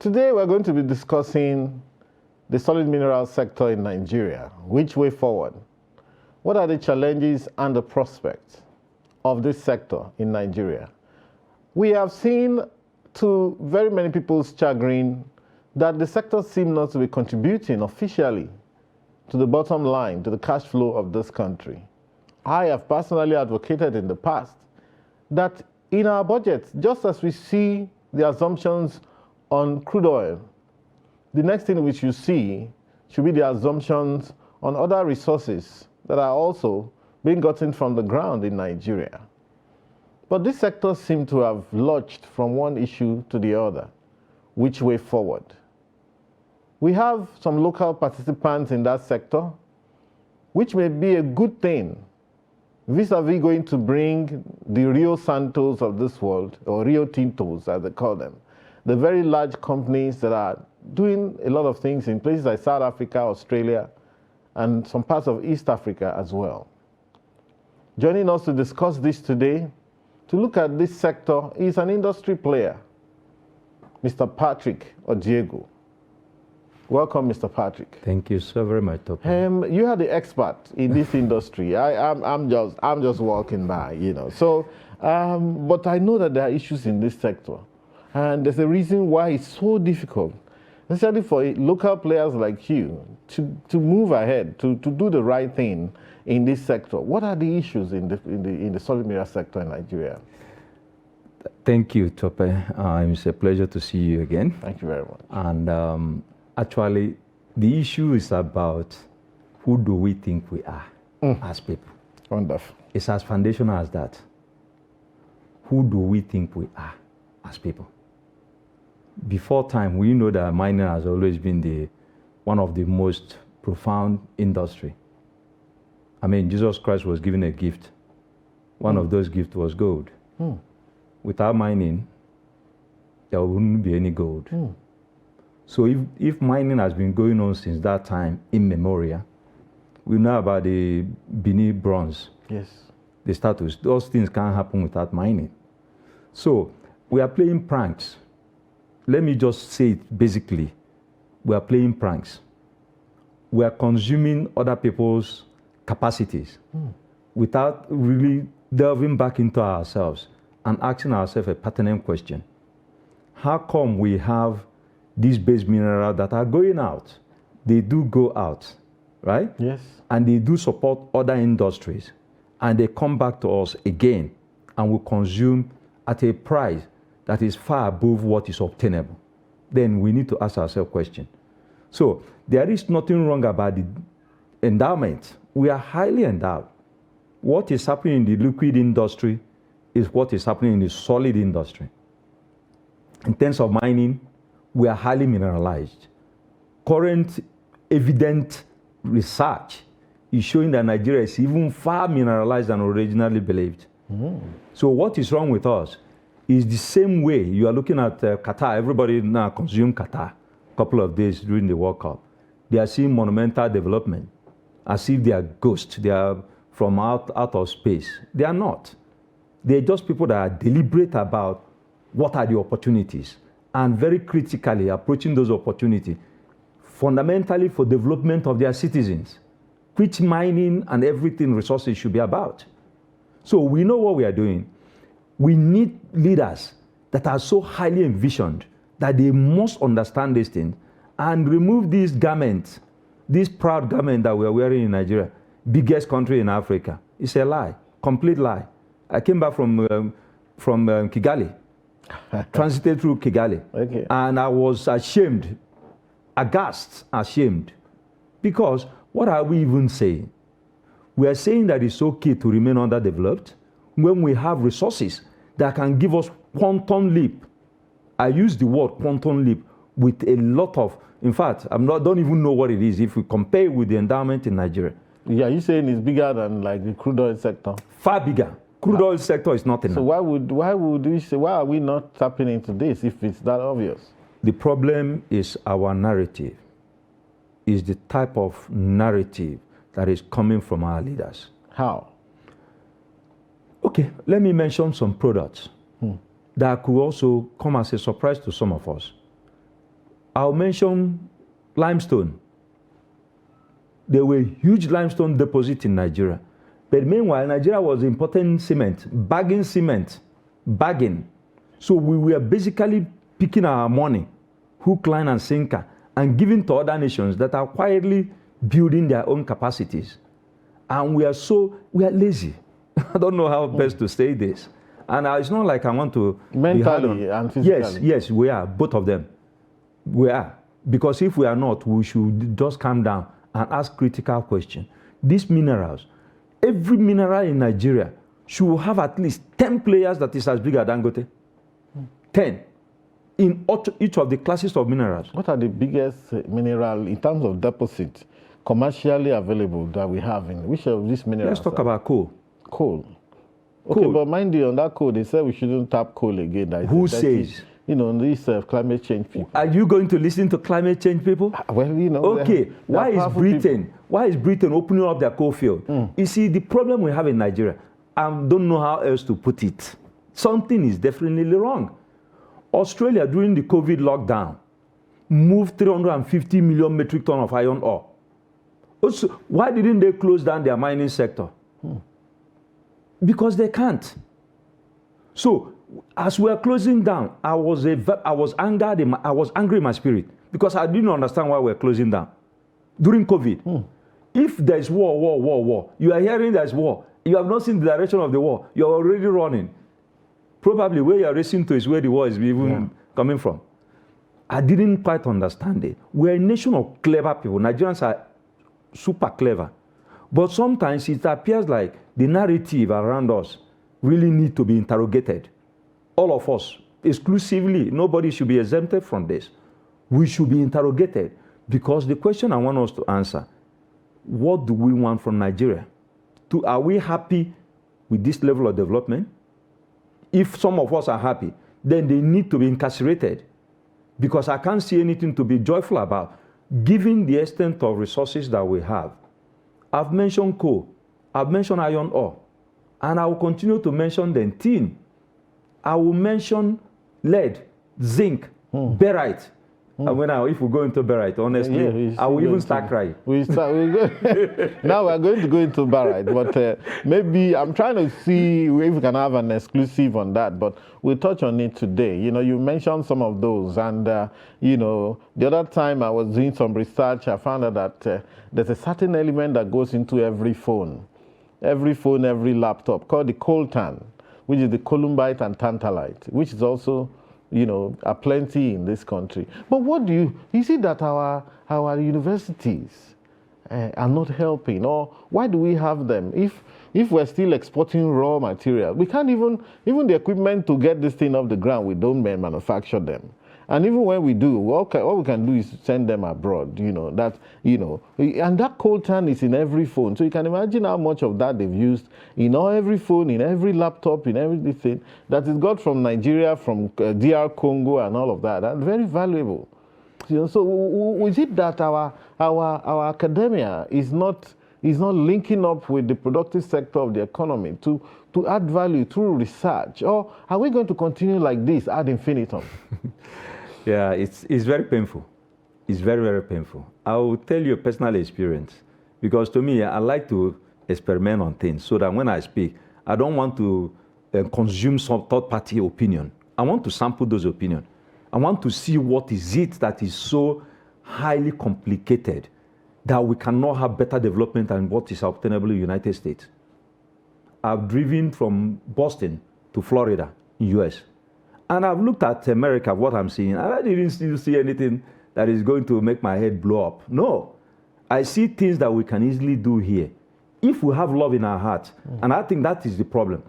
Today we're going to be discussing the solid mineral sector in Nigeria. Which way forward? What are the challenges and the prospects of this sector in Nigeria? We have seen, to very many people's chagrin, that the sector seems not to be contributing officially to the bottom line, to the cash flow of this country. I have personally advocated in the past that in our budget, just as we see the assumptions on crude oil, the next thing we should see should be the assumptions on other resources that are also being gotten from the ground in Nigeria. But this sector seems to have lurched from one issue to the other. Which way forward? We have some local participants in that sector, which may be a good thing, vis-a-vis going to bring the Rio Santos of this world, or Rio Tintos as they call them, the very large companies that are doing a lot of things in places like South Africa, Australia, and some parts of East Africa as well. Joining us to discuss this today, to look at this sector, is an industry player, Mr. Patrick Odiego. Welcome, Mr. Patrick. Thank you so very much, Tope. You are the expert in this industry. I'm just walking by, you know. So, but I know that there are issues in this sector, and there's a reason why it's so difficult, especially for local players like you, to move ahead, to do the right thing in this sector. What are the issues in the solid mineral sector in Nigeria? Thank you, Tope. It's a pleasure to see you again. Thank you very much. And actually, the issue is about who do we think we are as people. Wonderful. It's as foundational as that. Who do we think we are as people? Before time, we know that mining has always been one of the most profound industry. I mean, Jesus Christ was given a gift. One of those gifts was gold. Without mining, there wouldn't be any gold. So if mining has been going on since that time, immemorial, we know about the Bini bronze. Yes. The status. Those things can't happen without mining. So we are playing pranks. Let me just say it basically. We are playing pranks. We are consuming other people's capacities without really delving back into ourselves and asking ourselves a pertinent question. How come we have these base minerals that are going out? They do go out, right? Yes. And they do support other industries. And they come back to us again and we consume at a price that is far above what is obtainable. Then we need to ask ourselves a question. So there is nothing wrong about the endowment. We are highly endowed. What is happening in the liquid industry is what is happening in the solid industry. In terms of mining, we are highly mineralized. Current evident research is showing that Nigeria is even far mineralized than originally believed. So what is wrong with us is the same way you are looking at Qatar. Everybody now consume Qatar a couple of days during the World Cup. They are seeing monumental development as if they are ghosts. They are from out of space. They are not. They are just people that are deliberate about what are the opportunities and very critically approaching those opportunities, fundamentally for development of their citizens, which mining and everything resources should be about. So we know what we are doing. We need leaders that are so highly envisioned that they must understand these things and remove these garments, this proud garment that we are wearing in Nigeria, biggest country in Africa. It's a lie, complete lie. I came back from Kigali, transited through Kigali, and I was ashamed, aghast, ashamed, because what are we even saying? We are saying that it's okay to remain underdeveloped when we have resources that can give us quantum leap. I use the word quantum leap with a lot of, in fact, don't even know what it is if we compare with the endowment in Nigeria. Yeah, you're saying it's bigger than like the crude oil sector? Far bigger. Crude oil sector is not enough. So why are we not tapping into this if it's that obvious? The problem is our narrative, is the type of narrative that is coming from our leaders. How? Okay, let me mention some products that could also come as a surprise to some of us. I'll mention limestone. There were huge limestone deposits in Nigeria. But meanwhile, Nigeria was importing cement, bagging cement, bagging. So we were basically picking our money, hook, line, and sinker, and giving to other nations that are quietly building their own capacities. And we are lazy. I don't know how best to say this. And it's not like I want to mentally and physically. Yes, we are, both of them. We are. Because if we are not, we should just calm down and ask critical questions. These minerals, every mineral in Nigeria should have at least 10 players that is as big as Dangote. 10 in each of the classes of minerals. What are the biggest mineral in terms of deposit commercially available that we have in which of these minerals? Let's talk about coal. Coal. Okay, coal. But mind you, on that coal, they said we shouldn't tap coal again. Who says? You know, these climate change people. Are you going to listen to climate change people? Well, you know. Okay, why is Britain opening up their coal field? You see, the problem we have in Nigeria, I don't know how else to put it. Something is definitely wrong. Australia, during the COVID lockdown, moved 350 million metric tons of iron ore. Also, why didn't they close down their mining sector? Because they can't. So, as we are closing down, I was angry in my spirit because I didn't understand why we're closing down during COVID. If there's war, you are hearing there's war. You have not seen the direction of the war. You're already running. Probably where you're racing to is where the war is even coming from. I didn't quite understand it. We're a nation of clever people. Nigerians are super clever. But sometimes it appears like the narrative around us really need to be interrogated. All of us, exclusively, nobody should be exempted from this. We should be interrogated because the question I want us to answer, what do we want from Nigeria? Are we happy with this level of development? If some of us are happy, then they need to be incarcerated because I can't see anything to be joyful about, given the extent of resources that we have. I've mentioned coal, I've mentioned iron ore, and I will continue to mention the tin. I will mention lead, zinc, barite. And if we go into barite, honestly, I will even start crying. Now we're going to go into barite, but maybe I'm trying to see if we can have an exclusive on that, but we'll touch on it today. You know, you mentioned some of those, and you know, the other time I was doing some research, I found out that there's a certain element that goes into every phone, every laptop, called the coltan, which is the columbite and tantalite, which is also, you know, are plenty in this country. But what do you see that our universities are not helping, or why do we have them? If we're still exporting raw material, we can't even the equipment to get this thing off the ground, we don't manufacture them. And even when we do, all we can do is send them abroad, you know, and that coltan is in every phone. So you can imagine how much of that they've used in every phone, in every laptop, in everything that is got from Nigeria, from DR Congo and all of that. And very valuable. You know, so is it that our academia is not linking up with the productive sector of the economy to add value through research? Or are we going to continue like this ad infinitum? Yeah, it's very painful. It's very, very painful. I will tell you a personal experience because to me, I like to experiment on things so that when I speak, I don't want to consume some third-party opinion. I want to sample those opinions. I want to see what is it that is so highly complicated that we cannot have better development than what is obtainable in the United States. I've driven from Boston to Florida, US. And I've looked at America, what I'm seeing, and I didn't still see anything that is going to make my head blow up. No. I see things that we can easily do here if we have love in our hearts. And I think that is the problem.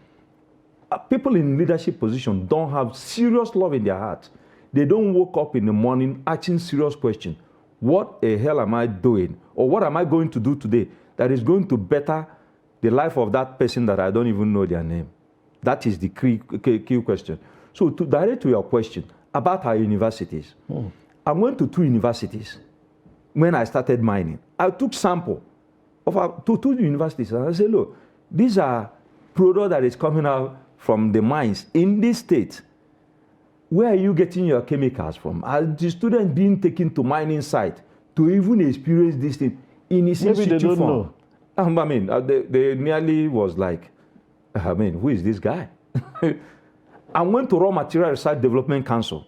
People in leadership position don't have serious love in their hearts. They don't wake up in the morning asking serious questions. What the hell am I doing? Or what am I going to do today that is going to better the life of that person that I don't even know their name? That is the key question. So to direct to your question about our universities, I went to 2 universities when I started mining. I took sample of 2 universities and I said, look, these are products that is coming out from the mines in this state. Where are you getting your chemicals from? Are the students being taken to mining site to even experience this thing in its Maybe they don't know. I mean, they nearly was like, I mean, who is this guy? I went to Raw Material Research Development Council.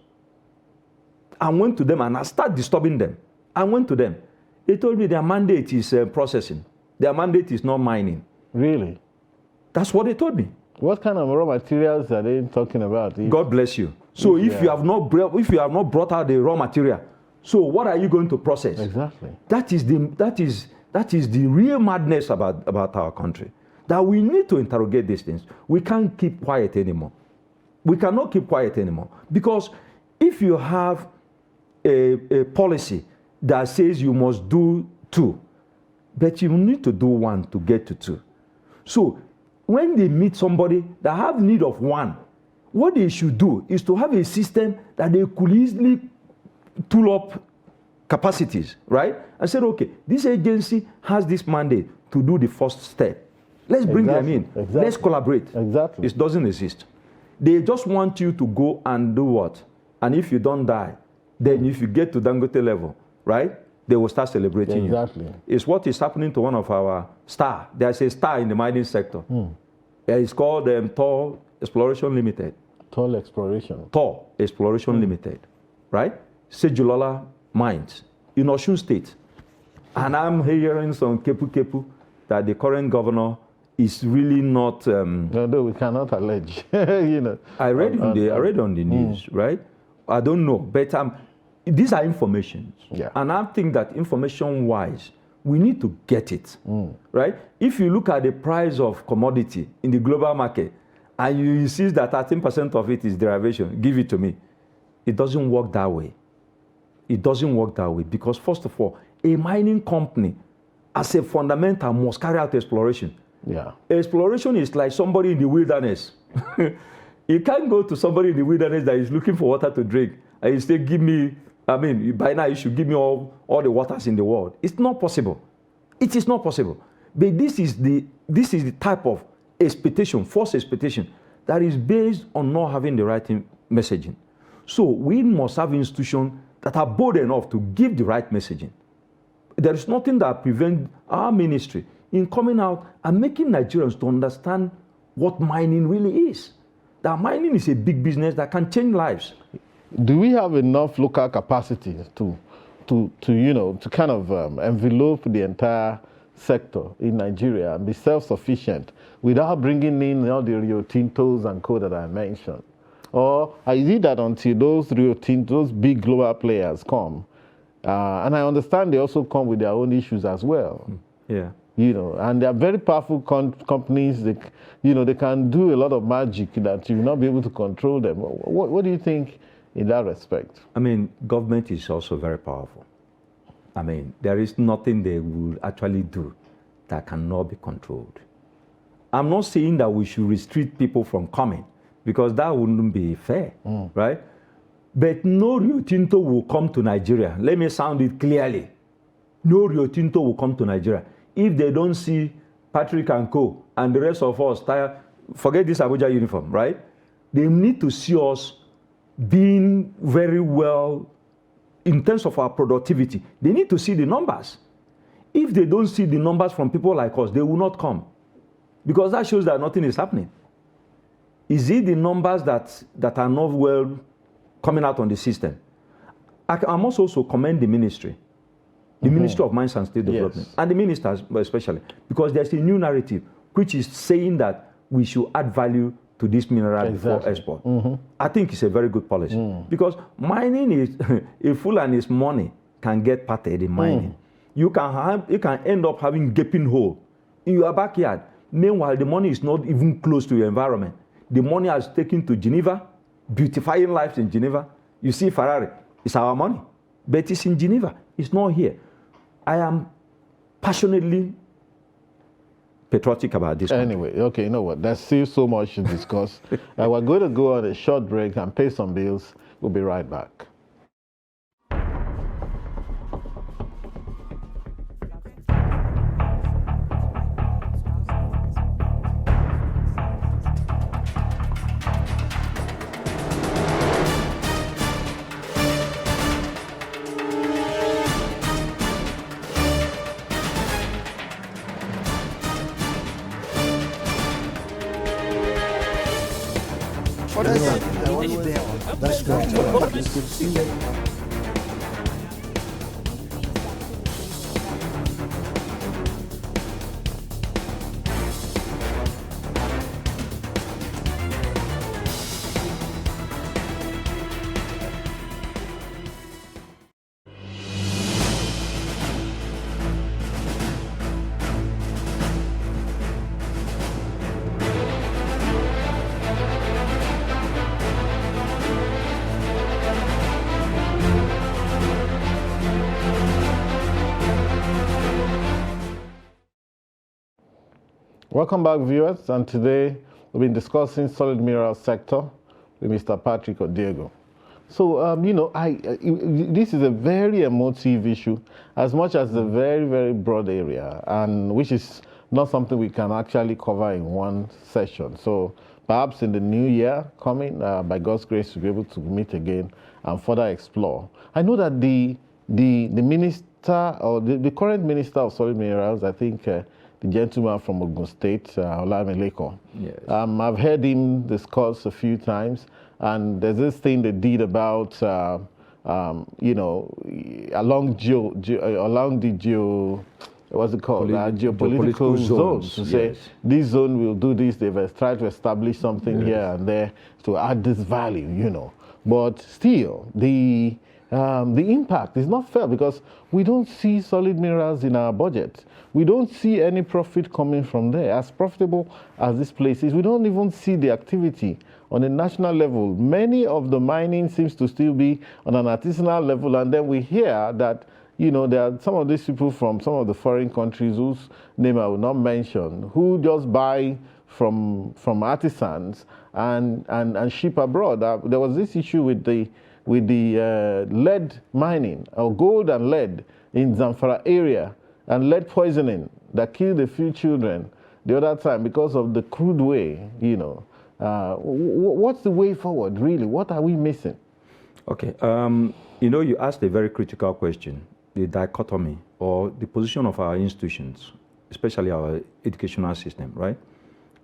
I went to them and I started disturbing them. I went to them. They told me their mandate is processing. Their mandate is not mining. Really? That's what they told me. What kind of raw materials are they talking about? God bless you. So if you have not brought out the raw material, so what are you going to process? Exactly. That is the real madness about our country. That we need to interrogate these things. We can't keep quiet anymore. We cannot keep quiet anymore. Because if you have a policy that says you must do 2, but you need to do 1 to get to 2. So when they meet somebody that have need of 1, what they should do is to have a system that they could easily tool up capacities, right? And said, okay, this agency has this mandate to do the first step. Let's bring them in. Exactly. Let's collaborate. Exactly. It doesn't exist. They just want you to go and do what? And if you don't die, then if you get to Dangote level, right, they will start celebrating you. Exactly. It's what is happening to one of our star. There's a star in the mining sector. It's called Tor Exploration Limited. Toll Exploration. Tor Exploration Limited, right? Sejulola Mines in Osun State. And I'm hearing some kepu that the current governor is really not. No, we cannot allege. You know. I read on the news, right? I don't know, but these are information. Yeah. And I think that information-wise, we need to get it, right? If you look at the price of commodity in the global market, and you insist that 13% of it is derivation, give it to me. It doesn't work that way. It doesn't work that way because, first of all, a mining company, as a fundamental, must carry out exploration. Yeah. Exploration is like somebody in the wilderness. You can't go to somebody in the wilderness that is looking for water to drink and you say, give me, by now you should give me all the waters in the world. It's not possible. It is not possible. But this is the type of expectation, false expectation, that is based on not having the right messaging. So we must have institutions that are bold enough to give the right messaging. There is nothing that prevents our ministry in coming out and making Nigerians to understand what mining really is. That mining is a big business that can change lives. Do we have enough local capacity to kind of envelope the entire sector in Nigeria and be self-sufficient without bringing in all the Rio Tintos and co that I mentioned? Or is it that until those Rio Tintos, those big global players come, and I understand they also come with their own issues as well. Yeah. You know, and they are very powerful companies. They can do a lot of magic that you will not be able to control them. What do you think in that respect? I mean, government is also very powerful. I mean, there is nothing they will actually do that cannot be controlled. I'm not saying that we should restrict people from coming, because that wouldn't be fair, right? But no Rio Tinto will come to Nigeria. Let me sound it clearly. No Rio Tinto will come to Nigeria if they don't see Patrick and Co. and the rest of us, forget this Abuja uniform, right? They need to see us being very well in terms of our productivity. They need to see the numbers. If they don't see the numbers from people like us, they will not come, because that shows that nothing is happening. Is it the numbers that are not well coming out on the system? I must also commend the ministry. The Ministry of Mines and State Development, and the ministers especially, because there's a new narrative which is saying that we should add value to this mineral before export. I think it's a very good policy, because mining is a fool and his money can get parted in mining. You can end up having gaping hole in your backyard. Meanwhile, the money is not even close to your environment. The money has taken to Geneva, beautifying lives in Geneva. You see Ferrari, it's our money, but it's in Geneva. It's not here. I am passionately patriotic about this country. Anyway, okay, you know what? There's still so much to discuss. We're going to go on a short break and pay some bills. We'll be right back. That's great. Welcome back, viewers, and today we've been discussing solid mineral sector with Mr. Patrick Odiego. So, this is a very emotive issue, as much as a very, very broad area, and which is not something we can actually cover in one session. So, perhaps in the new year coming, by God's grace, we'll be able to meet again and further explore. I know that the minister, or the current minister of solid minerals, I think, the gentleman from Ogun State, Olameleko. Yes. I've heard him discuss a few times, and there's this thing they did about, along the what's it called? Geopolitical zones. To say this zone will do this. They've tried to establish something here and there to add this value, But still, the impact is not fair because we don't see solid minerals in our budget. We don't see any profit coming from there. As profitable as this place is, we don't even see the activity on a national level. Many of the mining seems to still be on an artisanal level, and then we hear that there are some of these people from some of the foreign countries whose name I will not mention, who just buy from artisans and ship abroad. There was this issue with the lead mining, or gold and lead in Zamfara area, and lead poisoning that killed a few children the other time because of the crude way, What's the way forward, really? What are we missing? Okay, you asked a very critical question, the dichotomy or the position of our institutions, especially our educational system, right?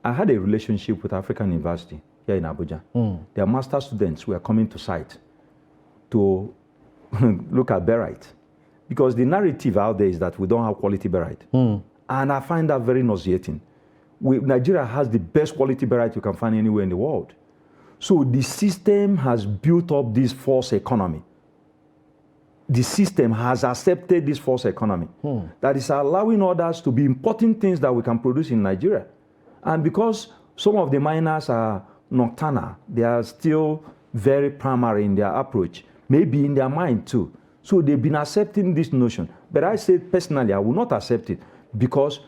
I had a relationship with African University here in Abuja. Their master students were coming to site to look at barite, because the narrative out there is that we don't have quality barite. And I find that very nauseating. Nigeria has the best quality barite you can find anywhere in the world. So the system has built up this false economy. The system has accepted this false economy that is allowing others to be importing things that we can produce in Nigeria. And because some of the miners are nocturnal, they are still very primary in their approach, maybe in their mind too. So they've been accepting this notion. But I say personally, I will not accept it because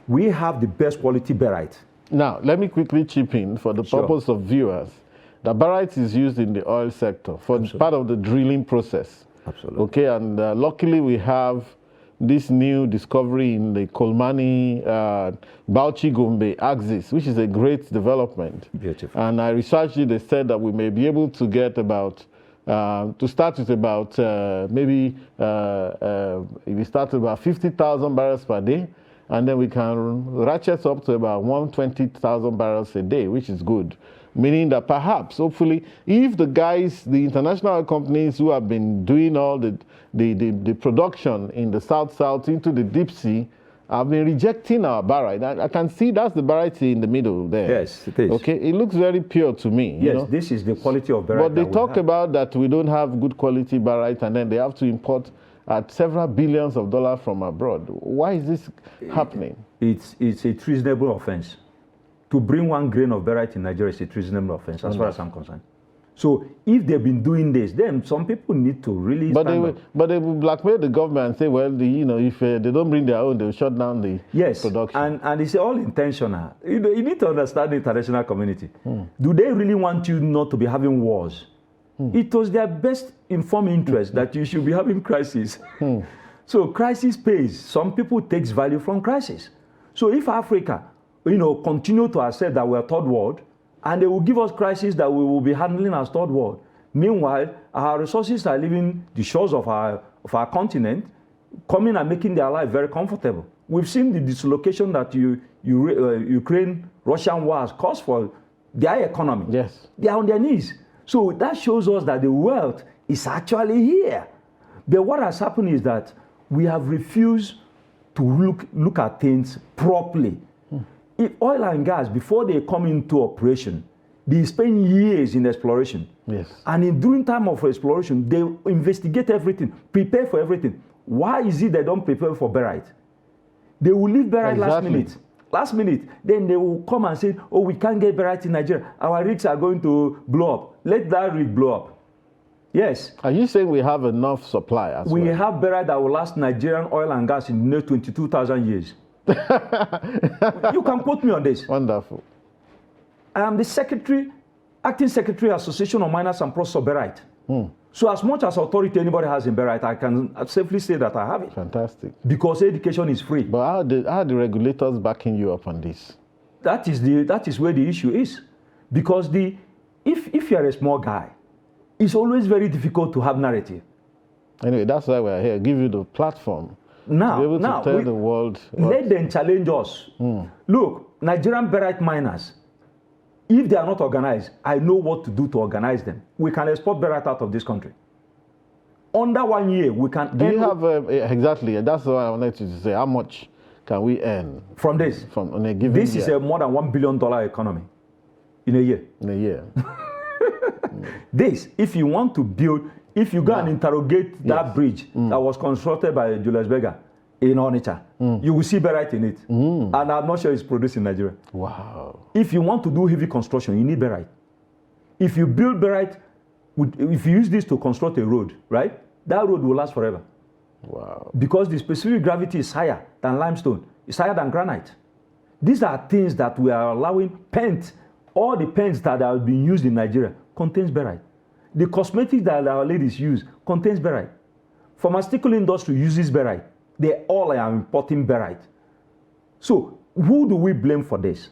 we have the best quality barite. Now, let me quickly chip in for the purpose of viewers. The barite is used in the oil sector for part of the drilling process. Absolutely. Okay, and luckily we have this new discovery in the Kolmani Bauchi-Gombe axis, which is a great development. Beautiful. And I researched it. They said that we may be able to get about, to start with about if we start with about 50,000 barrels per day, and then we can ratchet up to about 120,000 barrels a day, which is good. Meaning that perhaps, hopefully, if the guys, the international companies who have been doing all the production in the South into the deep sea have been rejecting our barite. I can see that's the barite in the middle there. Yes, it is. Okay, it looks very pure to me. Yes, this is the quality of barite. But they talk about that we don't have good quality barite, and then they have to import at several billions of dollars from abroad. Why is this happening? It's a treasonable offense. To bring 1 grain of barite in Nigeria is a treasonable offense, as far as I'm concerned. So if they've been doing this, then some people need to really But they will blackmail the government and say, well, if they don't bring their own, they'll shut down the production. And it's all intentional. You need to understand the international community. Do they really want you not to be having wars? It was their best informed interest that you should be having crisis. So crisis pays. Some people takes value from crisis. So if Africa, continue to accept that we're third world, and they will give us crisis that we will be handling as third world. Meanwhile, our resources are leaving the shores of our continent, coming and making their life very comfortable. We've seen the dislocation that Ukraine-Russian war has caused for their economy. Yes. They are on their knees. So that shows us that the wealth is actually here. But what has happened is that we have refused to look at things properly. If oil and gas, before they come into operation, they spend years in exploration. Yes. And during time of exploration, they investigate everything, prepare for everything. Why is it they don't prepare for barite? They will leave barite last minute. Then they will come and say, oh, we can't get barite in Nigeria. Our rigs are going to blow up. Let that rig blow up. Yes. Are you saying we have enough supply as well? We have barite that will last Nigerian oil and gas in the next 22,000 years. You can quote me on this. Wonderful. I am the acting secretary, Association of Miners and Processors of Barite. So as much as authority anybody has in barite, I can safely say that I have it. Fantastic. Because education is free. But how are the regulators backing you up on this? That is where the issue is. Because if you're a small guy, it's always very difficult to have narrative. Anyway, that's why we're here. Give you the platform. Now, to be able to tell the world. Let them challenge us. Look, Nigerian barite miners, if they are not organized, I know what to do to organize them. We can export barite out of this country. Under 1 year, we can. Do you have exactly? That's what I wanted to say. How much can we earn from this? From on a given This year? is a more than $1 billion economy in a year. In a year. This, if you want to build, if you go and interrogate that bridge that was constructed by Julius Berger in Onitsha, you will see barite in it. And I'm not sure it's produced in Nigeria. Wow. If you want to do heavy construction, you need barite. If you build barite, if you use this to construct a road, right, that road will last forever. Wow. Because the specific gravity is higher than limestone, it's higher than granite. These are things that we are allowing paint. All the paints that are being used in Nigeria contains barite. The cosmetics that our ladies use contains barite. Pharmaceutical industry uses barite. They all are importing barite. So who do we blame for this?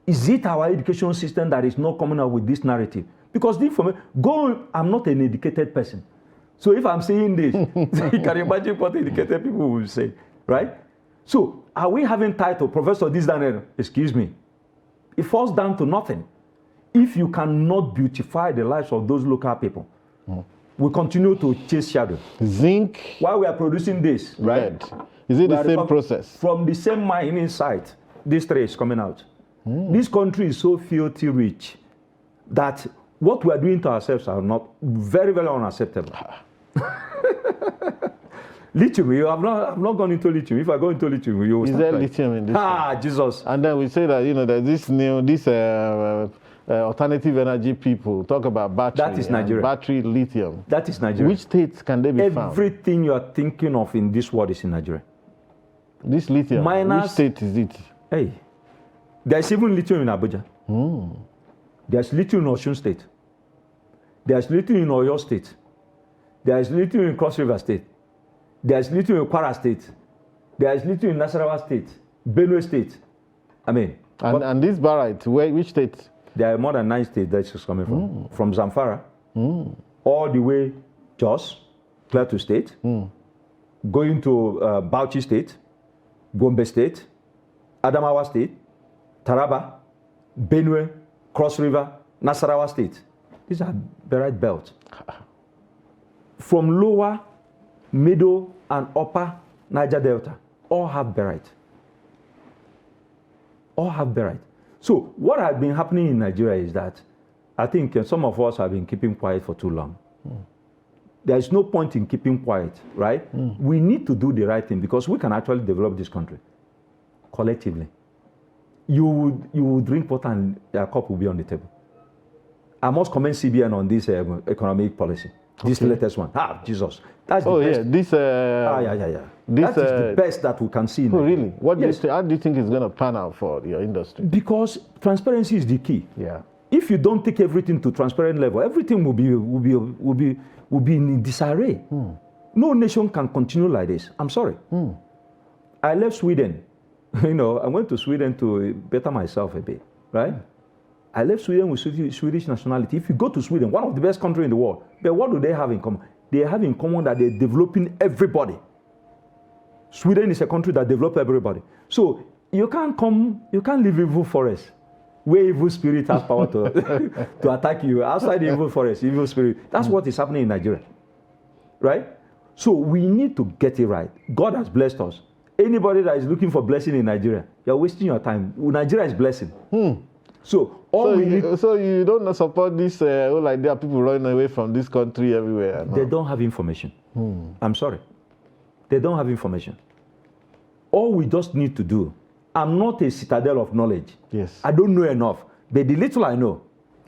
Is it our education system that is not coming up with this narrative? Because the information, I'm not an educated person. So if I'm saying this, you can imagine what educated people will say, right? So are we having title, Professor this, that, excuse me? It falls down to nothing. If you cannot beautify the lives of those local people, we continue to chase shadow. Zinc. While we are producing this, right? Lead. Is it the same process? From the same mining site, this tray is coming out. This country is so filthy rich that what we are doing to ourselves are not very, very unacceptable. Lithium, I'm not going into lithium. If I go into lithium, you will Is there lithium in this? Jesus. And then we say that, there's this alternative energy people talk about battery. That is Nigeria. Battery lithium. That is Nigeria. Which states can they be found? Everything you are thinking of in this world is in Nigeria. This lithium, which state is it? Hey, there's even lithium in Abuja. There's lithium in Osun State. There's lithium in Oyo State. There's lithium in Cross River State. There's lithium in Kwara State. There's lithium in Nasarawa State, Benue State. And this barite, which state? There are more than 9 states that it's coming from. From Zamfara, all the way Jos, Plateau State, going to Bauchi State, Gombe State, Adamawa State, Taraba, Benue, Cross River, Nasarawa State. These are barite belts. From lower, middle, and upper Niger Delta, all have barite. All have barite. So what has been happening in Nigeria is that I think some of us have been keeping quiet for too long. There is no point in keeping quiet, right? We need to do the right thing because we can actually develop this country collectively. You would drink water and a cup will be on the table. I must commend CBN on this economic policy. This latest one. Jesus. That's the best. This. That is the best that we can see. Oh, really? How do you think it's going to pan out for your industry? Because transparency is the key. Yeah. If you don't take everything to transparent level, everything will be in disarray. No nation can continue like this. I'm sorry. I left Sweden. I went to Sweden to better myself a bit, right? I left Sweden with Swedish nationality. If you go to Sweden, one of the best countries in the world, but what do they have in common? They have in common that they're developing everybody. Sweden is a country that develops everybody. So you can't leave evil forest where evil spirit has power to, to attack you. Outside the evil forest, evil spirit. That's what is happening in Nigeria. Right? So we need to get it right. God has blessed us. Anybody that is looking for blessing in Nigeria, you're wasting your time. Nigeria is blessing. So so you don't support this whole idea of people running away from this country everywhere? No? They don't have information. I'm sorry. They don't have information. All we just need to do, I'm not a citadel of knowledge. Yes. I don't know enough. But the little I know,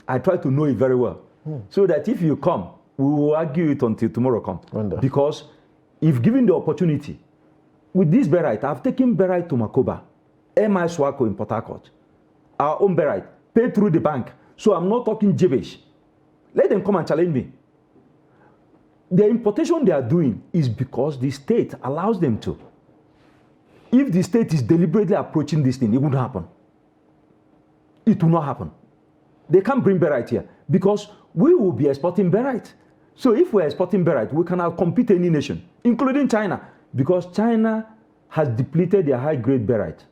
I try to know it very well. So that if you come, we will argue it until tomorrow comes. Wonderful. Because if given the opportunity, with this Berite, I've taken Berite to Makoba, MI Swako in Port Harcourt, our own Berite, paid through the bank. So I'm not talking gibberish. Let them come and challenge me. The importation they are doing is because the state allows them to. If the state is deliberately approaching this thing, it wouldn't happen. It will not happen. They can't bring Berite here because we will be exporting Berite. So if we're exporting Berite, we can outcompete any nation, including China, because China has depleted their high-grade Berite.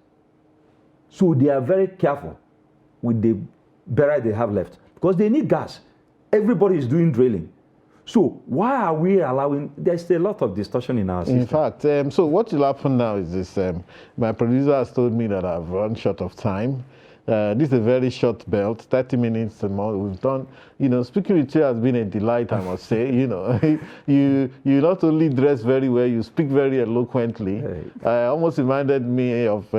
So they are very careful with the Berite they have left because they need gas. Everybody is doing drilling. So why are we allowing, there's a lot of distortion in our system. In fact, so what will happen now is this, my producer has told me that I've run short of time. This is a very short belt, 30 minutes and more. We've done, speaking with you has been a delight, I must say. You not only dress very well, you speak very eloquently. Almost reminded me of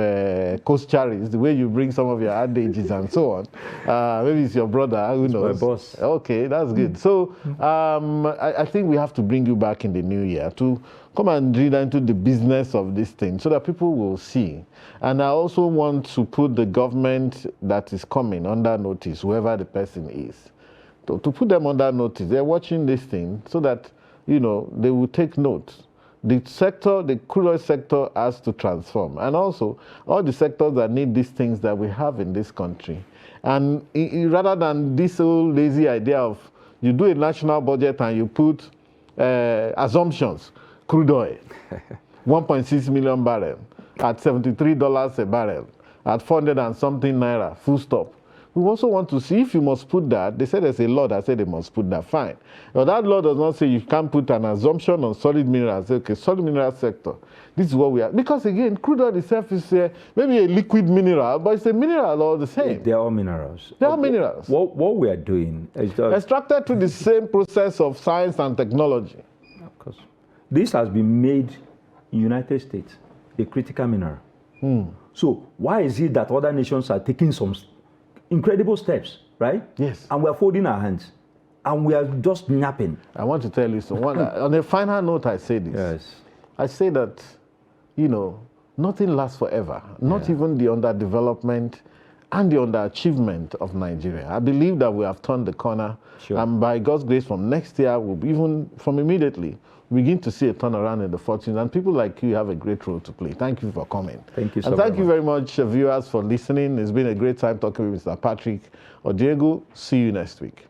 Coach Charis, the way you bring some of your adages and so on. Maybe it's your brother, who knows? My boss. Okay, that's good. So I think we have to bring you back in the new year to come and read into the business of this thing so that people will see. And I also want to put the government that is coming under notice, whoever the person is, to put them under notice. They're watching this thing so that, they will take note. The sector, the crude oil sector has to transform. And also, all the sectors that need these things that we have in this country. And rather than this whole lazy idea of you do a national budget and you put assumptions, crude oil, 1.6 million barrels at $73 a barrel, at 400 and something naira, full stop. We also want to see if you must put that. They said there's a law that said they must put that. Fine. But that law does not say you can't put an assumption on solid minerals. Okay, solid mineral sector. This is what we are. Because again, crude oil itself is maybe a liquid mineral, but it's a mineral all the same. They're all minerals. They are minerals. What we are doing is extracted through the same process of science and technology. Of course. This has been made in the United States a critical mineral. So why is it that other nations are taking some incredible steps, right? Yes. And we are folding our hands. And we are just napping. I want to tell you something. On a final note, I say this. Yes. I say that, nothing lasts forever. Not even the underdevelopment and the underachievement of Nigeria. I believe that we have turned the corner. Sure. And by God's grace, from next year, we'll even from immediately, begin to see a turnaround in the fortunes. And people like you have a great role to play. Thank you for coming. Thank you so much. And thank you much. very much, viewers, for listening. It's been a great time talking with Mr. Patrick Odiego. See you next week.